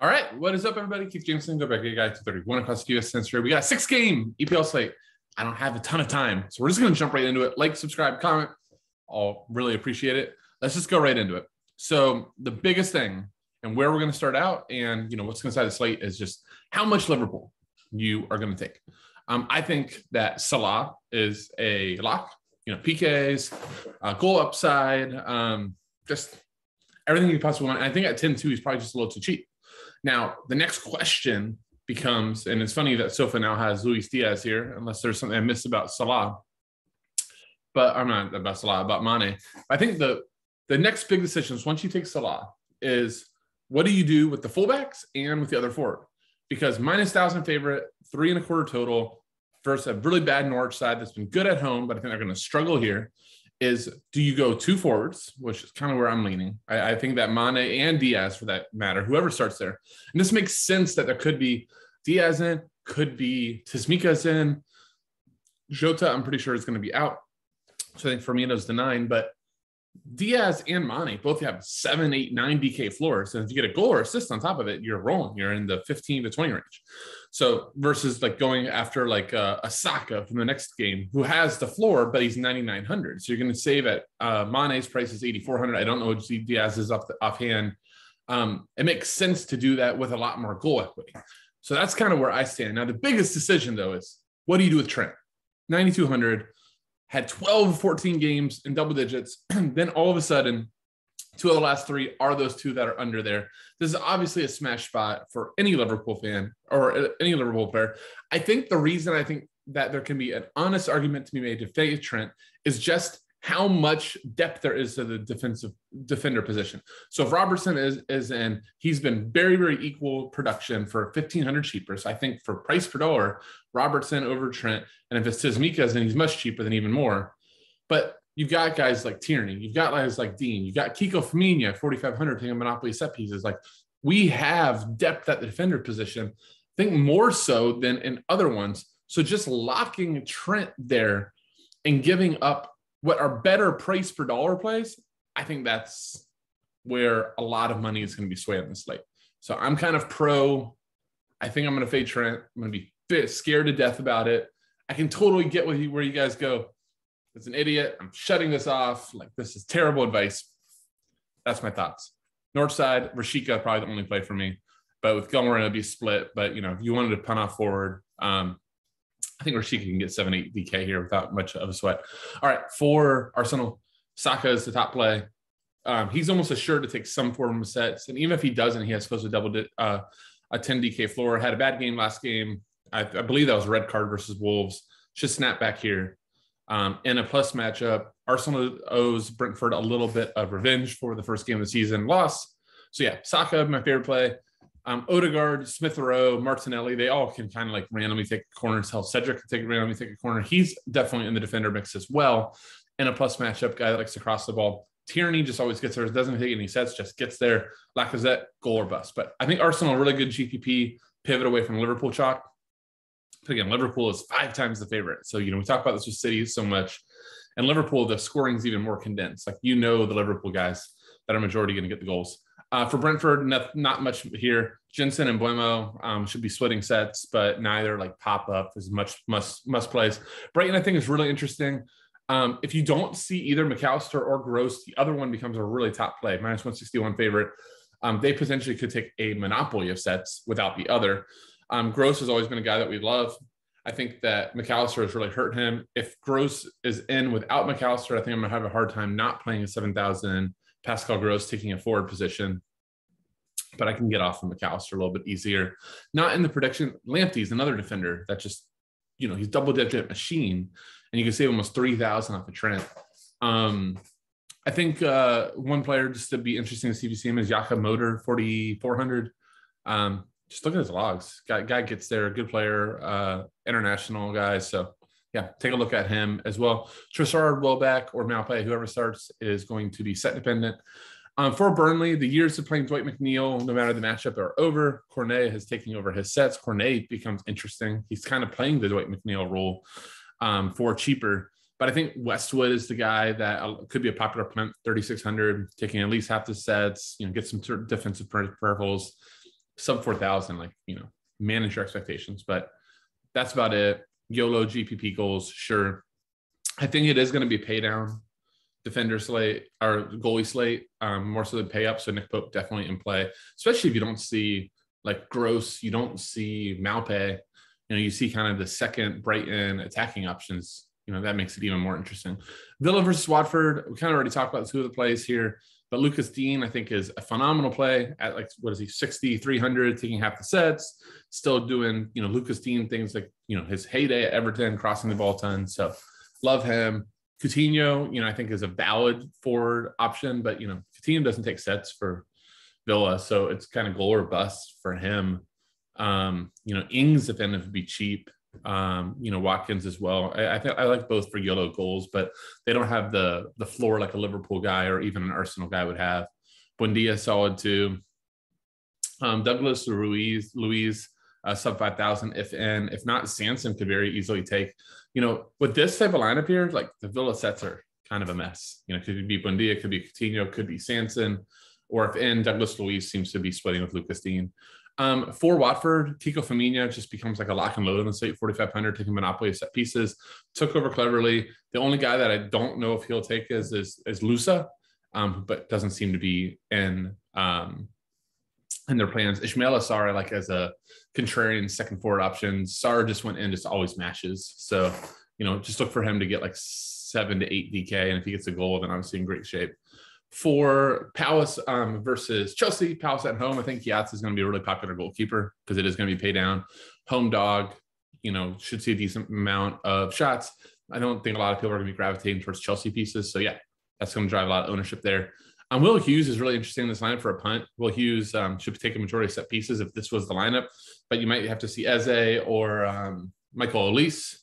All right, what is up, everybody? Keith Jameson, go back, guy 231 across the US Century. We got a 6-game EPL slate. I don't have a ton of time, so we're just going to jump right into it. Like, subscribe, comment. I'll really appreciate it. Let's just go right into it. So the biggest thing and where we're going to start out and, what's inside the slate is just how much Liverpool you are going to take. I think that Salah is a lock, PKs, goal upside, just everything you possibly want. And I think at 10-2, he's probably just a little too cheap. Now, the next question becomes, and it's funny that Sofa now has Luis Diaz here, unless there's something I missed about Salah. But I'm not about Salah, about Mane. I think the next big decisions, once you take Salah, is what do you do with the fullbacks and with the other forward? Because -1,000 favorite, 3.25 total, versus a really bad Norwich side that's been good at home, but I think they're going to struggle here. Is do you go 2 forwards, which is kind of where I'm leaning. I think that Mane and Diaz, for that matter, whoever starts there. And this makes sense that there could be Diaz in, could be Tsimikas in. Jota, I'm pretty sure, is going to be out. So I think Firmino's the 9. But Diaz and Mane both have 7, 8, 9 DK floors. And if you get a goal or assist on top of it, you're rolling. You're in the 15 to 20 range. So versus like going after like a Saka from the next game who has the floor, but he's 9,900. So you're going to save at Mane's price is 8,400. I don't know what Diaz is offhand. It makes sense to do that with a lot more goal equity. So that's kind of where I stand. Now, the biggest decision, though, is what do you do with Trent? 9,200, had 12, 14 games in double digits. Then all of a sudden, 2 of the last 3 are those 2 that are under there. This is obviously a smash spot for any Liverpool fan or any Liverpool player. I think the reason I think that there can be an honest argument to be made to fade Trent is just how much depth there is to the defender position. So if Robertson is in, he's been very, very equal production for 1,500 cheaper. So I think for price per dollar, Robertson over Trent. And if it's Tsimikas, then he's much cheaper than even more. But you've got guys like Tierney, you've got guys like Dean, you've got Kiko Firmino, 4,500 playing a Monopoly set pieces. Like, we have depth at the defender position, I think more so than in other ones. So just locking Trent there and giving up what are better price per dollar plays, I think that's where a lot of money is going to be swayed on the slate. So I'm kind of pro. I think I'm going to fade Trent. I'm going to be scared to death about it. I can totally get where you guys go. It's an idiot. I'm shutting this off. Like, this is terrible advice. That's my thoughts. North side, Rashika, probably the only play for me. But with Gilmore, it'll be split. But, if you wanted to punt off forward, I think Rashika can get 7, 8 DK here without much of a sweat. All right, for Arsenal, Saka is the top play. He's almost assured to take some form of sets. And even if he doesn't, he has close to a 10 DK floor. Had a bad game last game. I believe that was a red card versus Wolves. Should snap back here. In a plus matchup, Arsenal owes Brentford a little bit of revenge for the first game of the season loss. So yeah, Saka, my favorite play. Odegaard, Smith Rowe, Martinelli, they all can kind of like randomly take a corner. So Cedric can randomly take a corner. He's definitely in the defender mix as well. And a plus matchup guy that likes to cross the ball. Tierney just always gets there, doesn't take any sets, just gets there. Lacazette, goal or bust. But I think Arsenal, really good GPP, pivot away from Liverpool chalk. But again, Liverpool is 5 times the favorite. So, we talk about this with City so much. And Liverpool, the scoring is even more condensed. Like, the Liverpool guys that are majority going to get the goals. For Brentford, not much here. Jensen and Buemo should be splitting sets, but neither pop up as much must plays. Brighton, I think, is really interesting. If you don't see either McAllister or Gross, the other one becomes a really top play, -161 favorite. They potentially could take a monopoly of sets without the other. Gross has always been a guy that we love. I think that McAllister has really hurt him. If Gross is in without McAllister, I think I'm going to have a hard time not playing a 7,000 Pascal Gross taking a forward position. But I can get off from McAllister a little bit easier. Not in the prediction. Lamptey's another defender that just, he's double-digit machine, and you can save almost 3,000 off of Trent. I think one player just to be interesting to see if you see him is Yaka Motor, 4,400. Just look at his logs. Guy gets there, good player, international guy. So, yeah, take a look at him as well. Trossard, Welbeck, or Malpay, whoever starts, is going to be set dependent. For Burnley, the years of playing Dwight McNeil, no matter the matchup, are over. Cornet has taken over his sets. Cornet becomes interesting. He's kind of playing the Dwight McNeil role for cheaper. But I think Westwood is the guy that could be a popular punt, 3,600, taking at least half the sets, get some defensive peripherals. sub 4,000, like, manage your expectations. But that's about it. YOLO GPP goals, sure. I think it is going to be a pay down defender slate or goalie slate, more so than pay up. So Nick Pope definitely in play, especially if you don't see like Gross, you don't see Malpe, you see kind of the second Brighton attacking options. That makes it even more interesting. Villa versus Watford, we kind of already talked about two of the plays here, but Lucas Dean, I think, is a phenomenal play at like, what is he, 6,300, taking half the sets, still doing, Lucas Dean things like, his heyday at Everton, crossing the ball ton. So love him. Coutinho, I think is a valid forward option, but, Coutinho doesn't take sets for Villa. So it's kind of goal or bust for him. Ings, if then, would be cheap. Watkins as well. I think I like both for YOLO goals, but they don't have the floor like a Liverpool guy or even an Arsenal guy would have. Buendia solid too. Douglas Luiz, sub 5,000 if not, Sanson could very easily take. With this type of lineup here, like the Villa sets are kind of a mess. Could be Buendia, could be Coutinho, could be Sanson, or if in, Douglas Luiz seems to be splitting with Lucas Dean. For Watford, Kiko Femenia just becomes like a lock and load on the slate, 4,500, taking monopoly of set pieces. Took over cleverly. The only guy that I don't know if he'll take is Lusa, but doesn't seem to be in their plans. Ismaila Sarr, like as a contrarian second forward option. Sarr just went in, just always mashes. So, just look for him to get like 7 to 8 DK, and if he gets a goal, then obviously in great shape. For Palace versus Chelsea, Palace at home, I think Yats is going to be a really popular goalkeeper because it is going to be pay down. Home dog, should see a decent amount of shots. I don't think a lot of people are going to be gravitating towards Chelsea pieces. So, yeah, that's going to drive a lot of ownership there. Will Hughes is really interesting in this lineup for a punt. Will Hughes should take a majority of set pieces if this was the lineup, but you might have to see Eze or Michael Olise.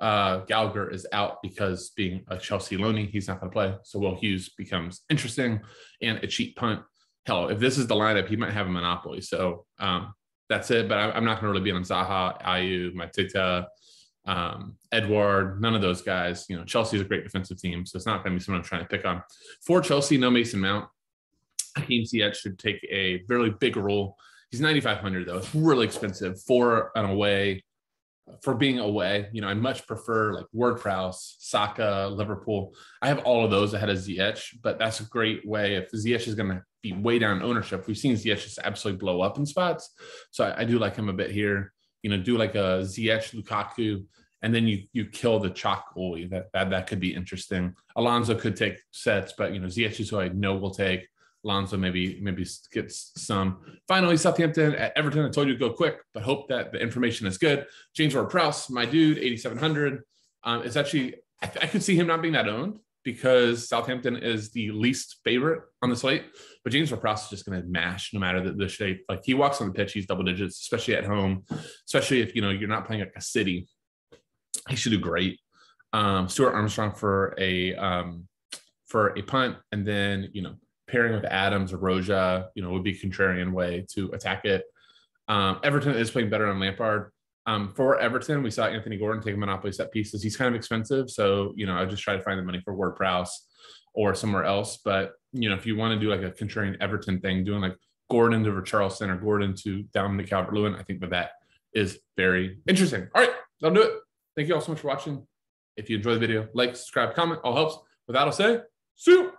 Gallagher is out because being a Chelsea loanee, he's not going to play. So Will Hughes becomes interesting and a cheap punt. Hell, if this is the lineup, he might have a monopoly. So that's it. But I'm not going to really be on Zaha, Ayew, Mateta, Edward, none of those guys. Chelsea is a great defensive team, so it's not going to be someone I'm trying to pick on. For Chelsea, no Mason Mount. Hakeem Ziyech should take a really big role. He's 9,500 though. It's really expensive for an away. For being away, I much prefer like Ward-Prowse, Saka, Liverpool. I have all of those ahead of Ziyech, but that's a great way. If Ziyech is going to be way down ownership, we've seen Ziyech just absolutely blow up in spots. So I do like him a bit here. Do like a Ziyech, Lukaku, and then you kill the chalk goalie. That could be interesting. Alonso could take sets, but Ziyech is who I know will take. Alonso maybe gets some. Finally, Southampton at Everton. I told you to go quick, but hope that the information is good. James Ward-Prowse, my dude, 8,700. It's actually, I could see him not being that owned because Southampton is the least favorite on the slate. But James Ward-Prowse is just going to mash no matter the shape. Like he walks on the pitch, he's double digits, especially at home, especially if you're not playing like a city. He should do great. Stuart Armstrong for a punt, and then pairing with Adams or Roja, would be a contrarian way to attack it. Everton is playing better on Lampard. For Everton, we saw Anthony Gordon take a monopoly set pieces. He's kind of expensive, so I would just try to find the money for Ward-Prowse or somewhere else. But if you want to do like a contrarian Everton thing, doing like Gordon to Richarlison or Gordon to Dominic Calvert-Lewin, I think that is very interesting. All right, that'll do it. Thank you all so much for watching. If you enjoyed the video, like, subscribe, comment, all helps. With that, I'll say, see you.